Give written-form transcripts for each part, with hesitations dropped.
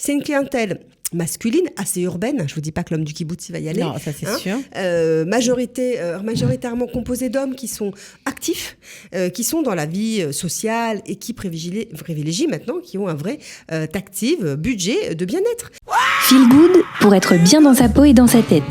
c'est une clientèle masculine, assez urbaine. Je vous dis pas que l'homme du kibbutz il va y aller. Non, ça c'est sûr. Majoritairement composé d'hommes qui sont actifs, qui sont dans la vie sociale et qui privilégient maintenant, qui ont un vrai active budget de bien-être. Feel Good pour être bien dans sa peau et dans sa tête.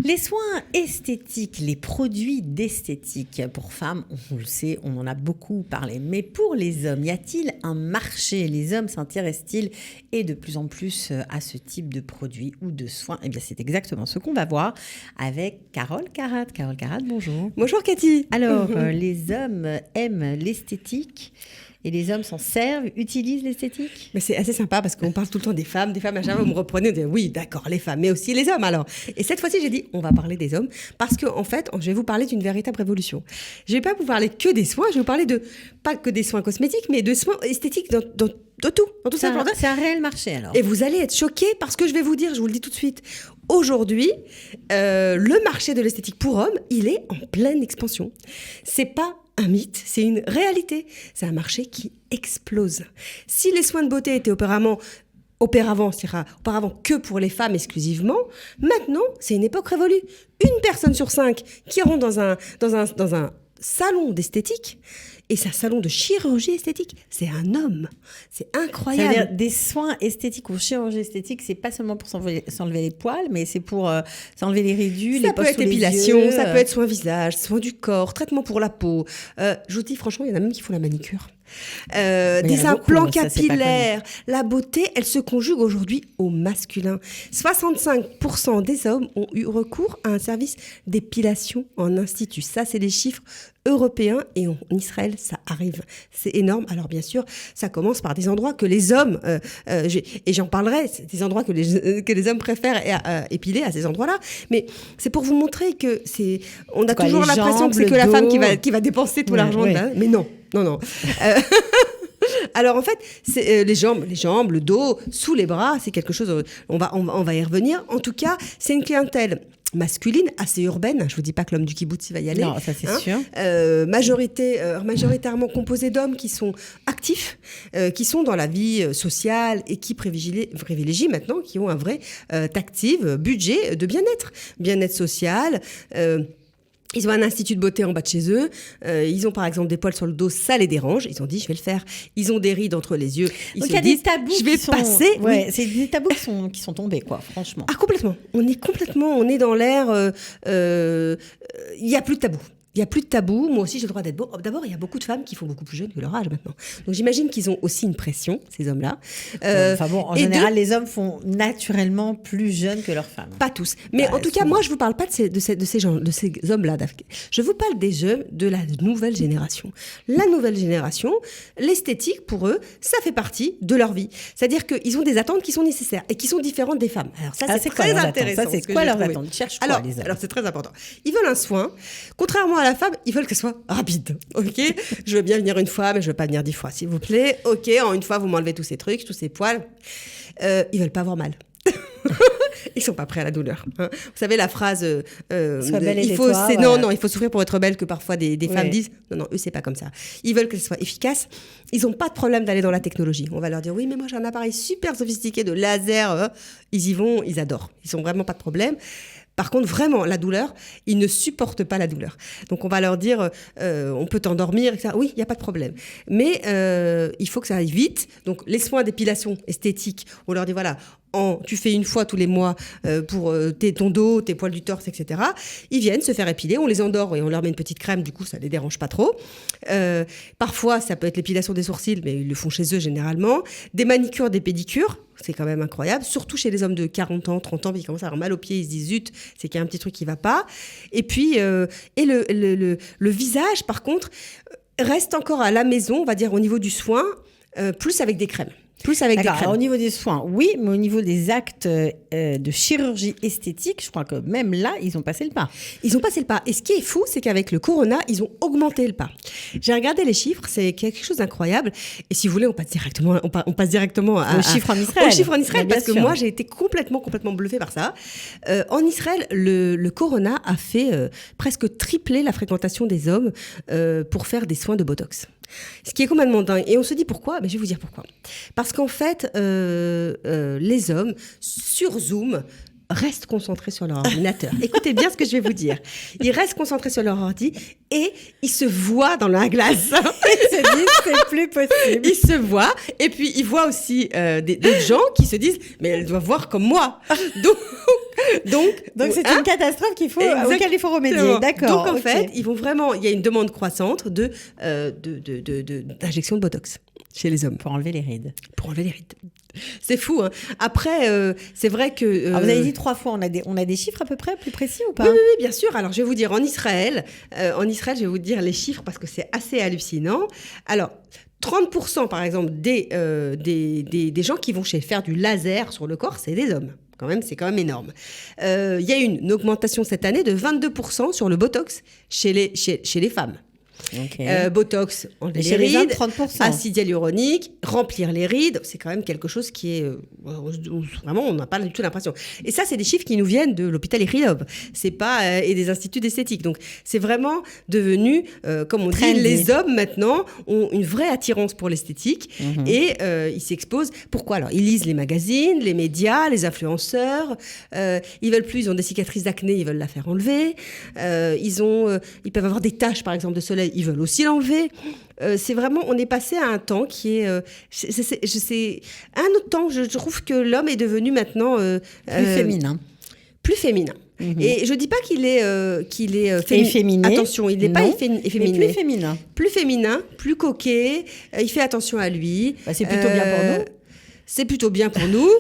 Les soins esthétiques, les produits d'esthétique pour femmes, on le sait, on en a beaucoup parlé. Mais pour les hommes, y a-t-il un marché ? Les hommes s'intéressent-ils et de plus en plus à ce type de produits ou de soins ? Eh bien, c'est exactement ce qu'on va voir avec Carole Carat. Carole Carat, bonjour. Bonjour Cathy. Alors, les hommes aiment l'esthétique. Et les hommes s'en servent, utilisent l'esthétique ? Mais c'est assez sympa parce qu'on parle tout le temps des femmes, machin, vous me reprenez, vous dites, oui, d'accord, les femmes, mais aussi les hommes alors. Et cette fois-ci, j'ai dit, on va parler des hommes parce qu'en fait, je vais vous parler d'une véritable révolution. Je ne vais pas vous parler que des soins, je vais vous parler pas que des soins cosmétiques, mais de soins esthétiques dans tout ça. C'est un réel marché alors. Et vous allez être choqués parce que je vais vous dire, je vous le dis tout de suite, aujourd'hui, le marché de l'esthétique pour hommes, il est en pleine expansion. C'est pas un mythe, c'est une réalité. C'est un marché qui explose. Si les soins de beauté étaient auparavant que pour les femmes exclusivement, maintenant, c'est une époque révolue. Une personne sur 5 qui rentre dans un salon d'esthétique, et c'est un salon de chirurgie esthétique, c'est un homme. C'est incroyable. C'est-à-dire des soins esthétiques ou chirurgie esthétique, c'est pas seulement pour s'enlever les poils, mais c'est pour s'enlever les ridules, les poches sous les yeux. Ça peut être épilation, ça peut être soin visage, soin du corps, traitement pour la peau. Je vous dis franchement, il y en a même qui font la manicure. Des implants capillaires. La beauté, elle se conjugue aujourd'hui au masculin. 65% des hommes ont eu recours à un service d'épilation en institut. Ça, c'est des chiffres européens et en Israël, ça arrive. C'est énorme. Alors bien sûr, ça commence par des endroits que les hommes, et j'en parlerai, c'est des endroits que les hommes préfèrent épiler à ces endroits-là. Mais c'est pour vous montrer que on a toujours l'impression que c'est que la femme qui va dépenser tout l'argent. Ouais. Mais non. Alors en fait, c'est les jambes, le dos, sous les bras, c'est quelque chose. On va y revenir. En tout cas, c'est une clientèle masculine, assez urbaine. Je vous dis pas que l'homme du kibbutz il va y aller. Non, ça c'est sûr. Majoritairement composé d'hommes qui sont actifs, qui sont dans la vie sociale et qui privilégient maintenant, qui ont un vrai active budget de bien-être social. Ils ont un institut de beauté en bas de chez eux. Ils ont par exemple des poils sur le dos, ça les dérange. Ils ont dit, je vais le faire. Ils ont des rides entre les yeux. Donc il y a des tabous passer. Ouais, oui. c'est des tabous qui sont tombés, quoi, franchement. Ah, complètement. On est dans l'ère. Il n'y a plus de tabous. Il n'y a plus de tabou. Moi aussi, j'ai le droit d'être beau. D'abord, il y a beaucoup de femmes qui font beaucoup plus jeunes que leur âge maintenant. Donc, j'imagine qu'ils ont aussi une pression, ces hommes-là. En général, les hommes font naturellement plus jeunes que leurs femmes. Pas tous. Mais en tout cas, moi, je ne vous parle pas de ces hommes-là. Je vous parle des hommes de la nouvelle génération. La nouvelle génération, l'esthétique, pour eux, ça fait partie de leur vie. C'est-à-dire qu'ils ont des attentes qui sont nécessaires et qui sont différentes des femmes. Alors, ça, c'est très intéressant. Ça, c'est quoi leurs attentes ? Ils cherchent quoi, les hommes ? Alors, c'est très important. Ils veulent un soin. Contrairement à la femme, ils veulent que ce soit rapide. Ok, je veux bien venir une fois, mais je veux pas venir 10 fois, s'il vous plaît. Ok, en une fois, vous m'enlevez tous ces trucs, tous ces poils. Ils veulent pas avoir mal. Ils sont pas prêts à la douleur. Hein. Vous savez la phrase sois belle il faut souffrir pour être belle, que parfois des femmes disent. Non, eux c'est pas comme ça. Ils veulent que ce soit efficace. Ils ont pas de problème d'aller dans la technologie. On va leur dire oui, mais moi j'ai un appareil super sophistiqué de laser. Ils y vont, ils adorent. Ils ont vraiment pas de problème. Par contre, vraiment, la douleur, ils ne supportent pas la douleur. Donc, on va leur dire, on peut t'endormir, etc. Oui, il n'y a pas de problème. Mais il faut que ça aille vite. Donc, les soins d'épilation esthétique, on leur dit, voilà, tu fais une fois tous les mois pour ton dos, tes poils du torse, etc. Ils viennent se faire épiler, on les endort et on leur met une petite crème, du coup, ça ne les dérange pas trop. Parfois, ça peut être l'épilation des sourcils, mais ils le font chez eux généralement. Des manicures, des pédicures. C'est quand même incroyable, surtout chez les hommes de 40 ans, 30 ans, ils commencent à avoir mal aux pieds, ils se disent zut, c'est qu'il y a un petit truc qui ne va pas. Et puis, le visage, par contre, reste encore à la maison, on va dire au niveau du soin, plus avec des crèmes. Alors, au niveau des soins, oui, mais au niveau des actes de chirurgie esthétique, je crois que même là, ils ont passé le pas. Ils ont passé le pas. Et ce qui est fou, c'est qu'avec le corona, ils ont augmenté le pas. J'ai regardé les chiffres, c'est quelque chose d'incroyable. Et si vous voulez, on passe directement au chiffre en Israël. Au chiffre en Israël, parce que sûr. moi, j'ai été complètement bluffée par ça. En Israël, le corona a fait presque tripler la fréquentation des hommes pour faire des soins de Botox. Ce qui est complètement dingue. Et on se dit pourquoi ? Je vais vous dire pourquoi. Parce qu'en fait, les hommes, sur Zoom, restent concentrés sur leur ordinateur. Écoutez bien ce que je vais vous dire. Ils restent concentrés sur leur ordi et ils se voient dans la glace. Ils se disent, c'est plus possible. Ils se voient et puis ils voient aussi des gens qui se disent « mais elle doit voir comme moi ». Donc c'est une catastrophe auquel il faut remédier. D'accord. Donc en fait, ils vont vraiment, il y a une demande croissante d'injection de Botox chez les hommes. Pour enlever les rides. C'est fou, hein. Après, c'est vrai que... Alors vous avez dit 3 fois, on a des chiffres à peu près plus précis ou pas ? Oui, bien sûr. Alors, je vais vous dire, en Israël, je vais vous dire les chiffres parce que c'est assez hallucinant. Alors, 30% par exemple des gens qui vont faire du laser sur le corps, c'est des hommes. C'est quand même énorme. Il y a une augmentation cette année de 22% sur le Botox chez les femmes. Okay. Botox, enlever les rides, 30%. Acide hyaluronique, remplir les rides, c'est quand même quelque chose qui est vraiment, on n'a pas du tout l'impression. Et ça, c'est des chiffres qui nous viennent de l'hôpital Ichilov, c'est pas et des instituts d'esthétique. Donc, c'est vraiment devenu, comme on dit, les hommes maintenant ont une vraie attirance pour l'esthétique et ils s'exposent. Pourquoi alors ? Ils lisent les magazines, les médias, les influenceurs. Ils veulent plus, ils ont des cicatrices d'acné, ils veulent la faire enlever. Ils peuvent avoir des taches, par exemple, de soleil. Ils veulent aussi l'enlever. C'est vraiment, on est passé à un temps qui est, c'est un autre temps. Je trouve que l'homme est devenu maintenant plus féminin. Et je dis pas qu'il est efféminé. Attention, il n'est pas efféminé. Mais plus féminin, plus coquet. Il fait attention à lui. C'est plutôt bien pour nous. C'est plutôt bien pour nous,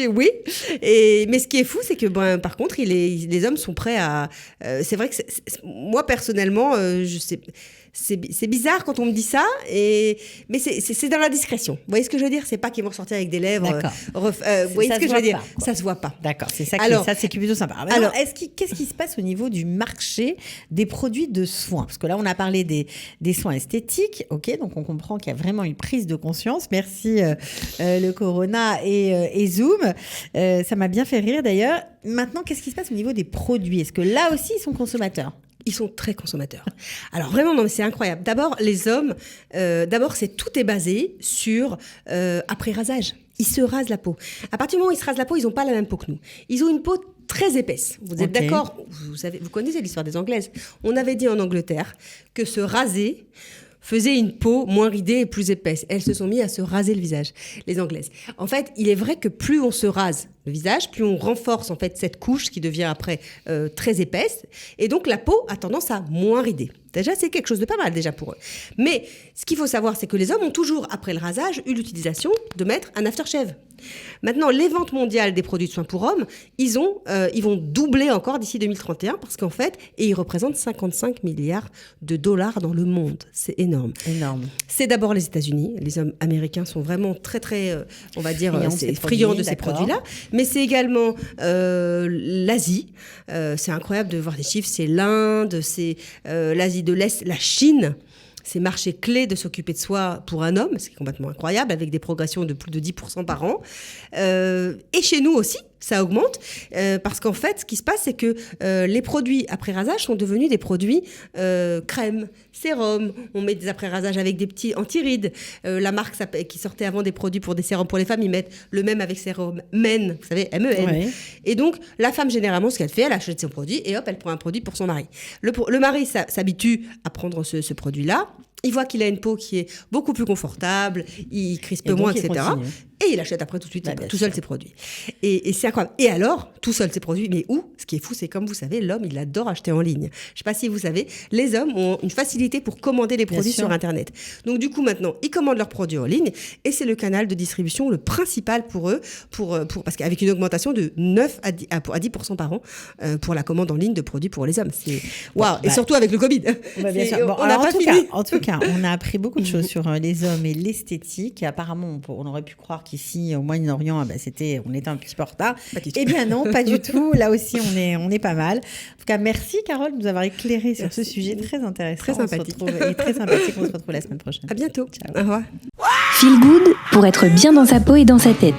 oui. Mais ce qui est fou, c'est que par contre, les hommes sont prêts à. C'est vrai que moi personnellement, je sais. C'est bizarre quand on me dit ça, mais c'est dans la discrétion. Vous voyez ce que je veux dire ? C'est pas qu'ils vont sortir avec des lèvres. Vous voyez ce que je veux dire ? Ça se voit pas. D'accord, c'est ça. C'est plutôt sympa. Alors, qu'est-ce qui se passe au niveau du marché des produits de soins ? Parce que là, on a parlé des soins esthétiques. Ok, donc on comprend qu'il y a vraiment une prise de conscience. Merci le Corona et Zoom. Ça m'a bien fait rire d'ailleurs. Maintenant, qu'est-ce qui se passe au niveau des produits ? Est-ce que là aussi, ils sont consommateurs ? Ils sont très consommateurs. Alors vraiment, non, mais c'est incroyable. D'abord, les hommes, tout est basé sur après rasage. Ils se rasent la peau. À partir du moment où ils se rasent la peau, ils n'ont pas la même peau que nous. Ils ont une peau très épaisse. Vous êtes d'accord ? Vous connaissez l'histoire des Anglaises. On avait dit en Angleterre que se raser faisait une peau moins ridée et plus épaisse. Elles se sont mises à se raser le visage, les Anglaises. En fait, il est vrai que plus on se rase le visage, plus on renforce en fait cette couche qui devient après très épaisse. Et donc, la peau a tendance à moins rider. Déjà, c'est quelque chose de pas mal déjà pour eux. Mais ce qu'il faut savoir, c'est que les hommes ont toujours, après le rasage, eu l'utilisation de mettre un aftershave. Maintenant, les ventes mondiales des produits de soins pour hommes, ils vont doubler encore d'ici 2031 parce qu'en fait, ils représentent 55 milliards de dollars dans le monde. C'est énorme. C'est d'abord les États-Unis. Les hommes américains sont vraiment très, très, on va dire, friands de ces produits-là. Mais c'est également l'Asie. C'est incroyable de voir des chiffres. C'est l'Inde, c'est l'Asie de l'Est, la Chine. Ces marchés clés de s'occuper de soi pour un homme, c'est complètement incroyable, avec des progressions de plus de 10% par an. Et chez nous aussi, ça augmente, parce qu'en fait, ce qui se passe, c'est que les produits après-rasage sont devenus des produits crème, sérum. On met des après-rasages avec des petits anti-rides. La marque qui sortait avant des produits pour des sérums pour les femmes, ils mettent le même avec sérum Men, vous savez, MEN. Ouais. Et donc, la femme, généralement, ce qu'elle fait, elle achète son produit et hop, elle prend un produit pour son mari. Le mari s'habitue à prendre ce produit-là. Il voit qu'il a une peau qui est beaucoup plus confortable, il crispe moins, etc. Et il achète après tout de suite tout seul ses produits. Et c'est incroyable. Et alors, tout seul ses produits, mais où ? Ce qui est fou, c'est comme vous savez, l'homme, il adore acheter en ligne. Je ne sais pas si vous savez, les hommes ont une facilité pour commander les produits sur Internet. Donc du coup, maintenant, ils commandent leurs produits en ligne et c'est le canal de distribution le principal pour eux, parce qu'avec une augmentation de 9 à 10% par an pour la commande en ligne de produits pour les hommes. C'est waouh. Et surtout avec le Covid. Bien sûr. En tout cas, on a appris beaucoup de choses sur les hommes et l'esthétique. Apparemment, on aurait pu croire qu'ici, au Moyen-Orient, on était un petit peu en retard. Eh bien non, pas du tout. Là aussi, on est pas mal. En tout cas, merci Carole de nous avoir éclairé sur ce sujet très intéressant. Très sympathique. Très sympathique. On se retrouve la semaine prochaine. À bientôt. Ciao. Au revoir. Feel Good pour être bien dans sa peau et dans sa tête.